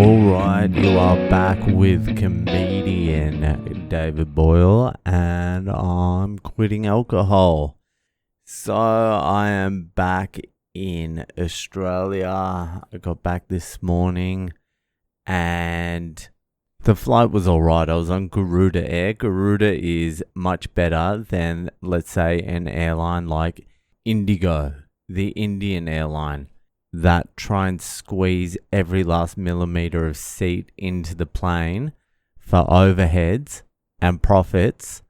Alright, you are back with comedian David Boyle, and I'm quitting alcohol. So I am back in Australia. I got back this morning and the flight was alright. I was on Garuda Air. Garuda is much better than, let's say, an airline like Indigo, the Indian airline, that try and squeeze every last millimeter of seat into the plane for overheads and profits,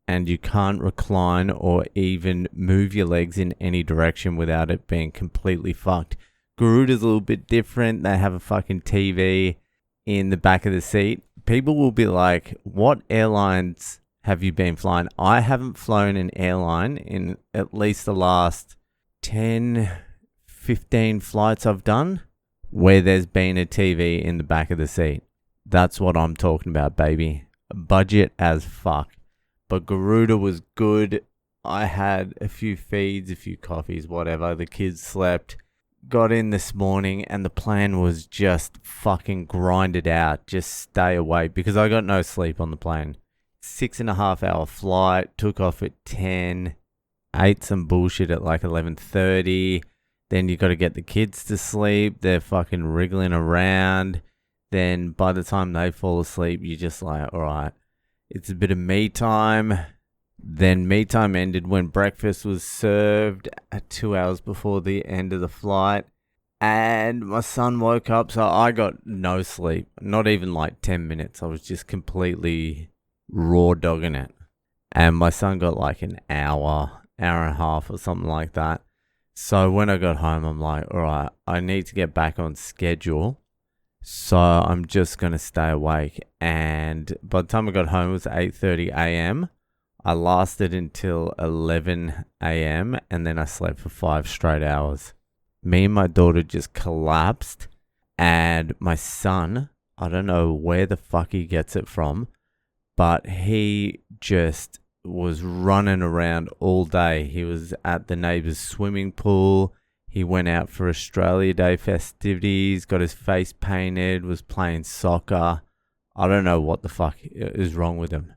and you can't recline or even move your legs in any direction without it being completely fucked. Garuda's a little bit different. They have a fucking TV in the back of the seat. People will be like, what airlines have you been flying? I haven't flown an airline in at least the last 10-15 flights I've done where there's been a TV in the back of the seat. That's what I'm talking about, baby. Budget as fuck. But Garuda was good. I had a few feeds, a few coffees, whatever. The kids slept. Got in this morning and the plan was just fucking grind it out. Just stay awake because I got no sleep on the plane. 6.5 hour flight. Took off at 10. Ate some bullshit at like 11:30. Then you got to get the kids to sleep. They're fucking wriggling around. Then by the time they fall asleep, you're just like, all right, it's a bit of me time. Then me time ended when breakfast was served at 2 hours before the end of the flight. And my son woke up, so I got no sleep. Not even like 10 minutes. I was just completely raw dogging it. And my son got like an hour and a half or something like that. So when I got home, I'm like, all right, I need to get back on schedule. So I'm just going to stay awake. And by the time I got home, it was 8:30 a.m. I lasted until 11 a.m. and then I slept for 5 straight hours. Me and my daughter just collapsed. And my son, I don't know where the fuck he gets it from, but he just was running around all day. He was at the neighbour's swimming pool. He went out for Australia Day festivities, got his face painted, was playing soccer. I don't know what the fuck is wrong with him.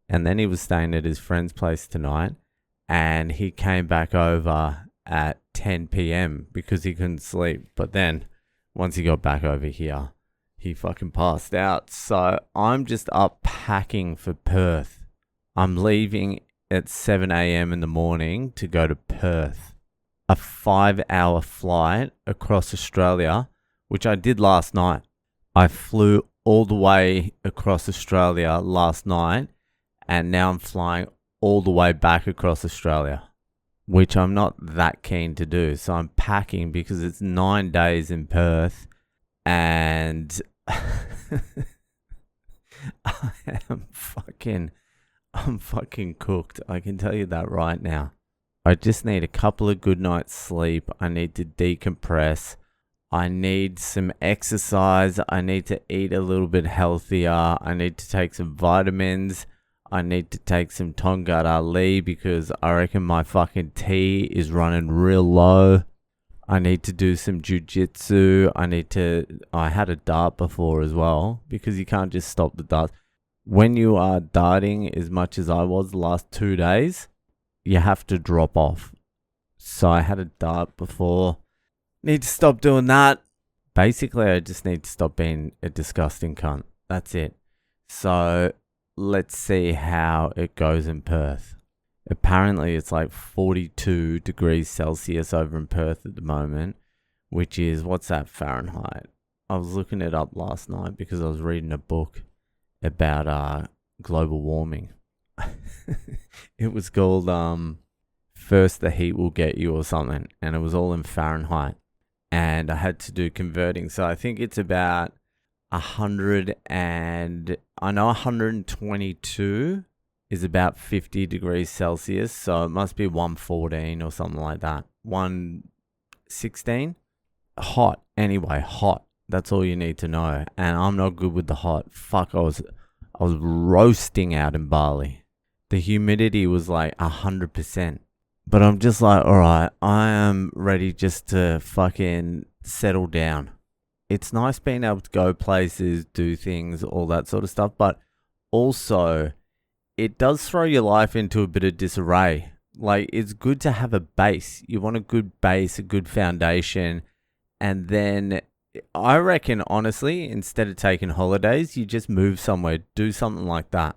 And then he was staying at his friend's place tonight, and he came back over at 10 p.m. because he couldn't sleep. But then once he got back over here, he fucking passed out. So I'm just up packing for Perth. I'm leaving at 7 a.m. in the morning to go to Perth. A 5-hour flight across Australia, which I did last night. I flew all the way across Australia last night, and now I'm flying all the way back across Australia, which I'm not that keen to do. So I'm packing because it's 9 days in Perth, and I'm fucking cooked. I can tell you that right now. I just need a couple of good nights sleep. I need to decompress. I need some exercise. I need to eat a little bit healthier. I need to take some vitamins. I need to take some Tongat Ali because I reckon my fucking tea is running real low. I need to do some jiu-jitsu. I had a dart before as well because you can't just stop the darts. When you are darting as much as I was the last 2 days, you have to drop off. So I had a dart before. Need to stop doing that. Basically, I just need to stop being a disgusting cunt. That's it. So let's see how it goes in Perth. Apparently, it's like 42 degrees Celsius over in Perth at the moment, which is, what's that Fahrenheit? I was looking it up last night because I was reading a book about global warming. It was called First the Heat Will Get You or something, and it was all in Fahrenheit, and I had to do converting. So I think it's about 122 is about 50 degrees Celsius, so it must be 114 or something like that. 116? Hot. Anyway, hot. That's all you need to know. And I'm not good with the hot. Fuck, I was roasting out in Bali. The humidity was like 100%. But I'm just like, alright, I am ready just to fucking settle down. it's nice being able to go places, do things, all that sort of stuff. But also, it does throw your life into a bit of disarray. Like, it's good to have a base. You want a good base, a good foundation. And then I reckon, honestly, instead of taking holidays, you just move somewhere, do something like that.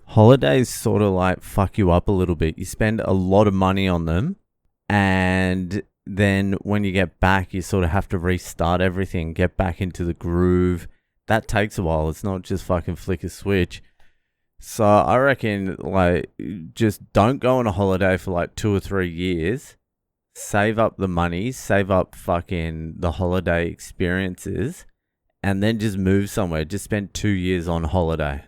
Holidays sort of like fuck you up a little bit. You spend a lot of money on them. And then when you get back, you sort of have to restart everything, get back into the groove. That takes a while. It's not just fucking flick a switch. So I reckon, like, just don't go on a holiday for like 2 or 3 years. Save up the money, save up fucking the holiday experiences, and then just move somewhere. Just spend 2 years on holiday.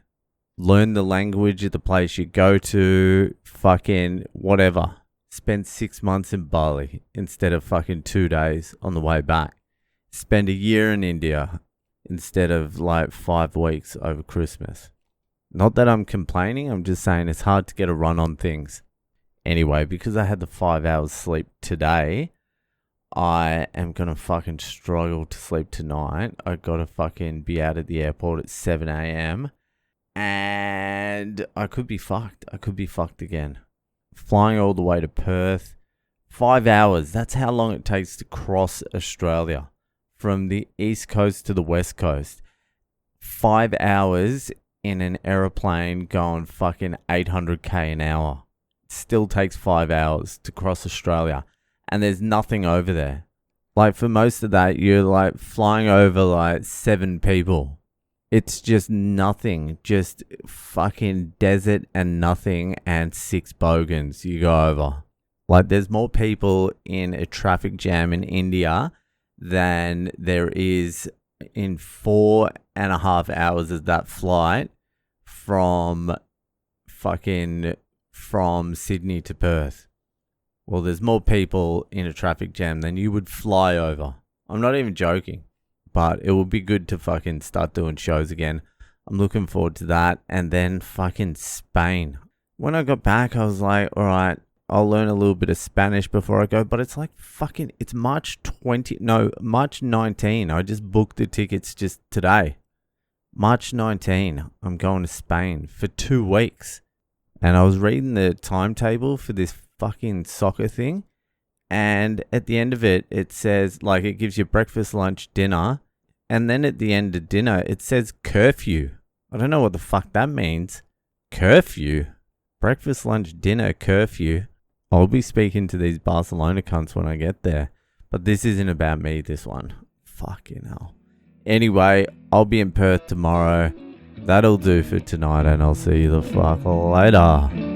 Learn the language of the place you go to, fucking whatever. Spend 6 months in Bali instead of fucking 2 days on the way back. Spend a year in India instead of like 5 weeks over Christmas. Not that I'm complaining, I'm just saying it's hard to get a run on things. Anyway, because I had the 5 hours sleep today, I am going to fucking struggle to sleep tonight. I got to fucking be out at the airport at 7 a.m. And I could be fucked. I could be fucked again. Flying all the way to Perth. 5 hours. That's how long it takes to cross Australia. From the east coast to the west coast. 5 hours in an aeroplane going fucking 800k an hour. It still takes 5 hours to cross Australia. And there's nothing over there. Like, for most of that, you're like flying over like 7 people. It's just nothing. Just fucking desert and nothing and 6 bogans you go over. Like, there's more people in a traffic jam in India than there is in 4.5 hours of that flight from Sydney to Perth. Well, there's more people in a traffic jam than you would fly over. I'm not even joking. But it will be good to fucking start doing shows again. I'm looking forward to that. And then fucking Spain. When I got back, I was like, all right, I'll learn a little bit of Spanish before I go. But it's like fucking, it's March 19. I just booked the tickets just today. March 19, I'm going to Spain for 2 weeks. And I was reading the timetable for this fucking soccer thing. And at the end of it, it says, like, it gives you breakfast, lunch, dinner. And then at the end of dinner, it says curfew. I don't know what the fuck that means. Curfew? Breakfast, lunch, dinner, curfew. I'll be speaking to these Barcelona cunts when I get there. But this isn't about me, this one. Fucking hell. Anyway, I'll be in Perth tomorrow. That'll do for tonight, and I'll see you the fuck later.